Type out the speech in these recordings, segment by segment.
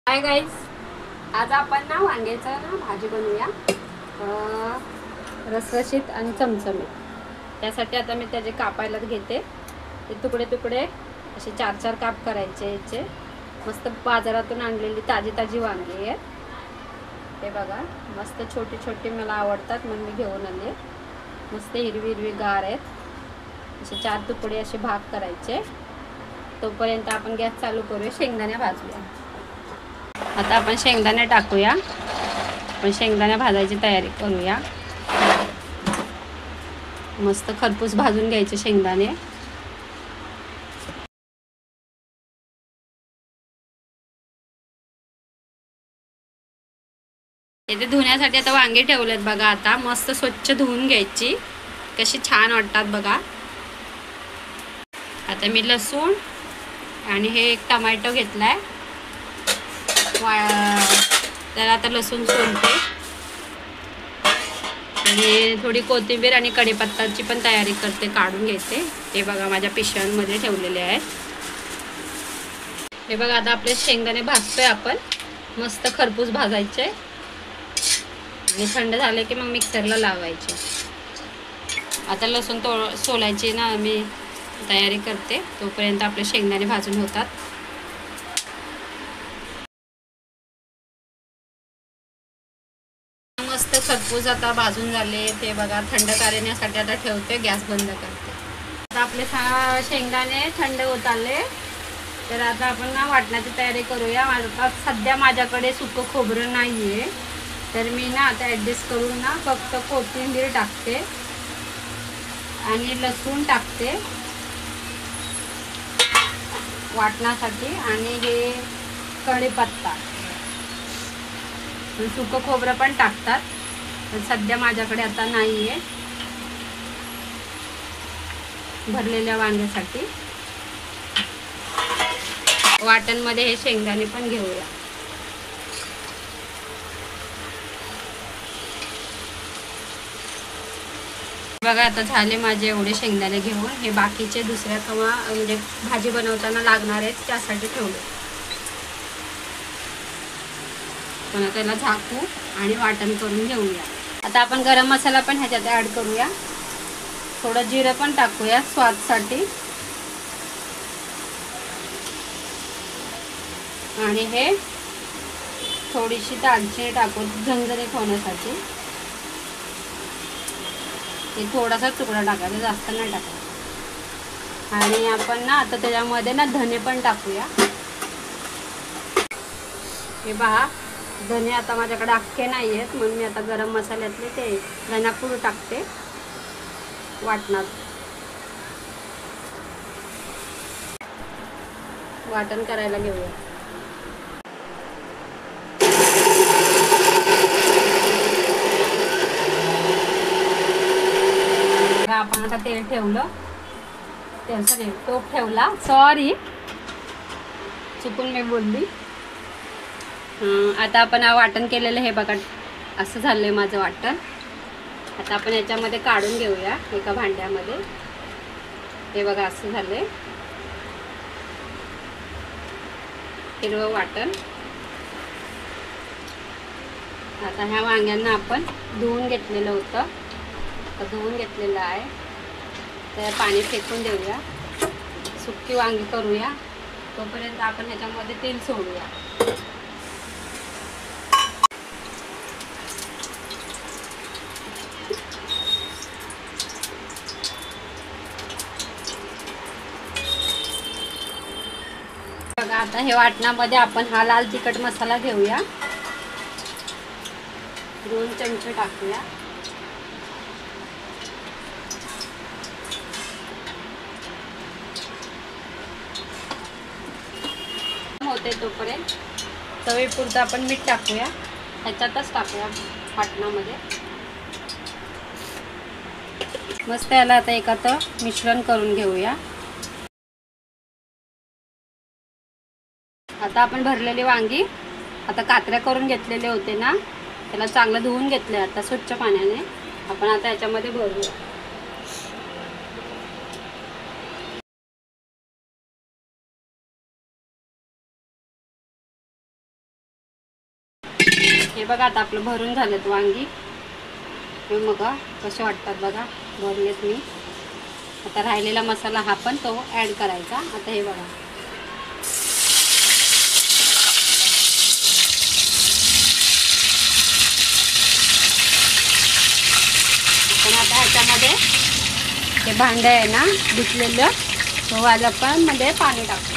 Hi guys, आज आपण ना वांग्याचं ना भाजी बनवूया, रसरशीत आणि चमचमीत. त्यासाठी आता मी त्याचे कापायला घेते. ते तुकडे तुकडे असे 4-4 काप करायचे. याचे मस्त बाजारातून आणलेली ताजी ताजी वांगी आहेत. हे बघा, मस्त छोटी छोटी मला आवडतात म्हणून मी घेऊन आले. मस्त हिरवी हिरवी गार आहेत. असे 4 तुकडे असे भाग करायचे. तोपर्यंत आपण गॅस चालू करूया, शेंगदाणे भाजूया. आता आपण शेंगदाणे टाकूया. आपण शेंगदाणे भाजायची तयारी करूया. मस्त खरपूस भाजून घ्यायचे शेंगदाणे. इथे धुण्यासाठी आता वांगे ठेवलेत बघा. आता मस्त स्वच्छ धुवून घ्यायची. कशी छान वाटतात बघा. आता मी लसूण आणि हे एक टोमॅटो घेतलाय. तर आता लसूण सोलते आणि थोडी कोथिंबीर आणि कढीपत्त्याची पण तयारी करते, काढून घेते. हे बघा माझ्या पिशव्यांमध्ये ठेवलेले आहेत. हे बघा, आता आपले शेंगदाणे भाजतोय आपण. मस्त खरपूस भाजायचे आणि थंड झाले की मग मिक्सरला लावायचे. आता लसूण सोलायची ना मी तयारी करते. तोपर्यंत आपले शेंगदाणे भाजून होतात. मस्त खरपूस आता भाजून झाले. ते बघा, थंड करण्यासाठी आता ठेवते. गॅस बंद करते. आता आपले शेंगदाणे थंड होत आले. तर आता आपण ना वाटण्याची तयारी करूया. आता सध्या माझ्याकडे सुकं खोबरं नाही आहे, तर मी ना आता ॲडजस्ट करून ना फक्त कोथिंबीर टाकते आणि लसूण टाकते वाटण्यासाठी, आणि हे कढीपत्ता. सुकं खोबरं पण टाकतात, पण सध्या माझ्याकडे आता नाही आहे भरलेल्या वांग्यासाठी. वाटणमध्ये हे शेंगदाणे पण घेऊया. बघा, आता झाले माझे एवढे शेंगदाणे घेऊन. हे बाकीचे दुसऱ्या किंवा म्हणजे भाजी बनवताना लागणार आहेत त्यासाठी ठेवले. पण त्याला झाकू आणि वाटण करून घेऊया. आता आपण गरम मसाला पण ह्याच्यात ॲड करूया. थोडं जिरं पण टाकूया स्वादसाठी, आणि हे थोडीशी दालचिनी टाकू झणझणीत होण्यासाठी. हे थोडासा तुकडा टाकायचा, जास्त नाही टाकायचा. आणि आपण ना आता त्याच्यामध्ये ना धने पण टाकूया. हे पहा, धने आता माझ्याकडे अख्खे नाही आहेत म्हणून मी आता गरम मसाल्यातले ते धनापूड टाकते वाटणात. वाटण करायला घेऊया. आपण आता तेल ठेवलं, सॉरी टोप ठेवला, सॉरी चुकून मी बोलली. आता आपण वाटण केलेलं हे बघा, असं झालंय माझं वाटण. आता आपण याच्यामध्ये काढून घेऊया एका भांड्यामध्ये. हे बघा, असं झालंय हिरवं वाटण. आता ह्या वांग्यांना आपण धुवून घेतलेलं होतं, आता धुवून घेतलेलं आहे. तर पाणी फेकून देऊया, सुकी वांगी करूया. तोपर्यंत आपण ह्याच्यामध्ये तेल सोडूया. बघा, आता हे वाटणामध्ये आपण हा लाल तिखट मसाला घेऊया. 2 चमचे टाकूया. होते तोपर्यंत चवीपुरतं आपण मीठ टाकूया. ह्याच्यातच टाकूया वाटणामध्ये. मस्त याला आता एकात मिश्रण करून घेऊया. आता आपण भरलेली वांगी आता कात्र्या करून घेतलेले होते ना, त्याला चांगलं धुवून घेतले आता स्वच्छ पाण्याने. आपण आता याच्यामध्ये भरूया. हे बघा आता आपलं भरून झालेत वांगी. हे बघा कसे वाटतात बघा, भरलेत मी. आता राहिलेला मसाला हा पण तो ॲड करायचा. आता हे बघा आपण आता ह्याच्यामध्ये हे भांडं आहे ना धुतलेलं, तो आज आपण मध्ये पाणी टाकतो.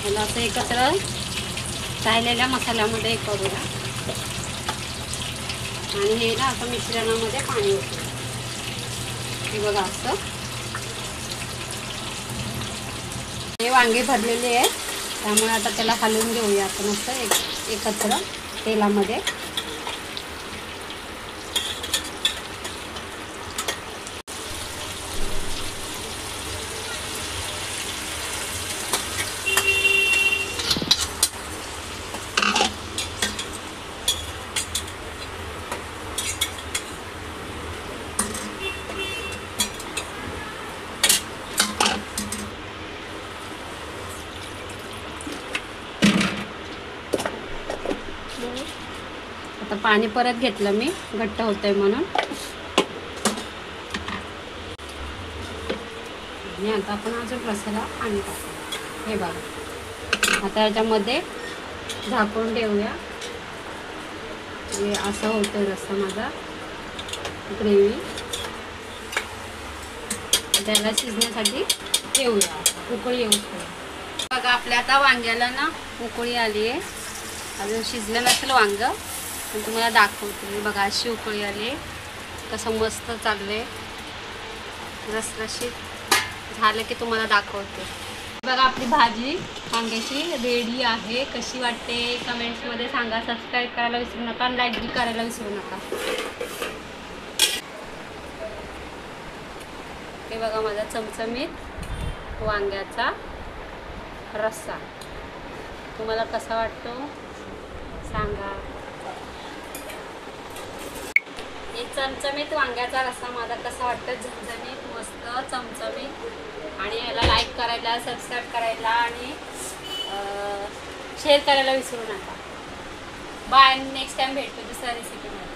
मला असं एकत्र राहिलेल्या मसाल्यामध्ये करूया आणि हे ना असं मिश्रणामध्ये पाणी होतं. हे बघा असं हे वांगे भरलेले आहेत, त्यामुळे आता त्याला हलवून घेऊया आपण असं एकत्र तेलामध्ये. आता पाणी परत घेतलं मी, घट्ट होतंय म्हणून. आणि आता आपण अजून रस्स्याला पाणी टाकू. हे बघा आता याच्यामध्ये झाकून ठेवूया. हे असं होतं रस्सा माझा ग्रेव्ही. त्याला शिजण्यासाठी ठेवूया, उकळी येऊ शकतो. बघा आपल्या आता वांग्याला ना उकळी आली आहे. अजून शिजलं नसेल वांग पण तुम्हाला दाखवते. बघा अशी उकळी आली, कसं मस्त चाललंय. रसरशीत झालं की तुम्हाला दाखवते. बघा आपली भाजी वांग्याची रेडी आहे. कशी वाटते कमेंट्समध्ये सांगा. सबस्क्राईब करायला विसरू नका आणि लाईक बी करायला विसरू नका. हे बघा माझा चमचमीत वांग्याचा रस्सा. तुम्हाला कसा वाटतो सांगा. एक चमचमीत वांग्याचा रस्सा माझा कसा वाटतं, झणझणीत मस्त चमचमीत. आणि याला लाईक करायला, सबस्क्राईब करायला आणि शेअर करायला विसरू नका. बाय. नेक्स्ट टाइम भेटू दुसऱ्या रेसिपीमध्ये.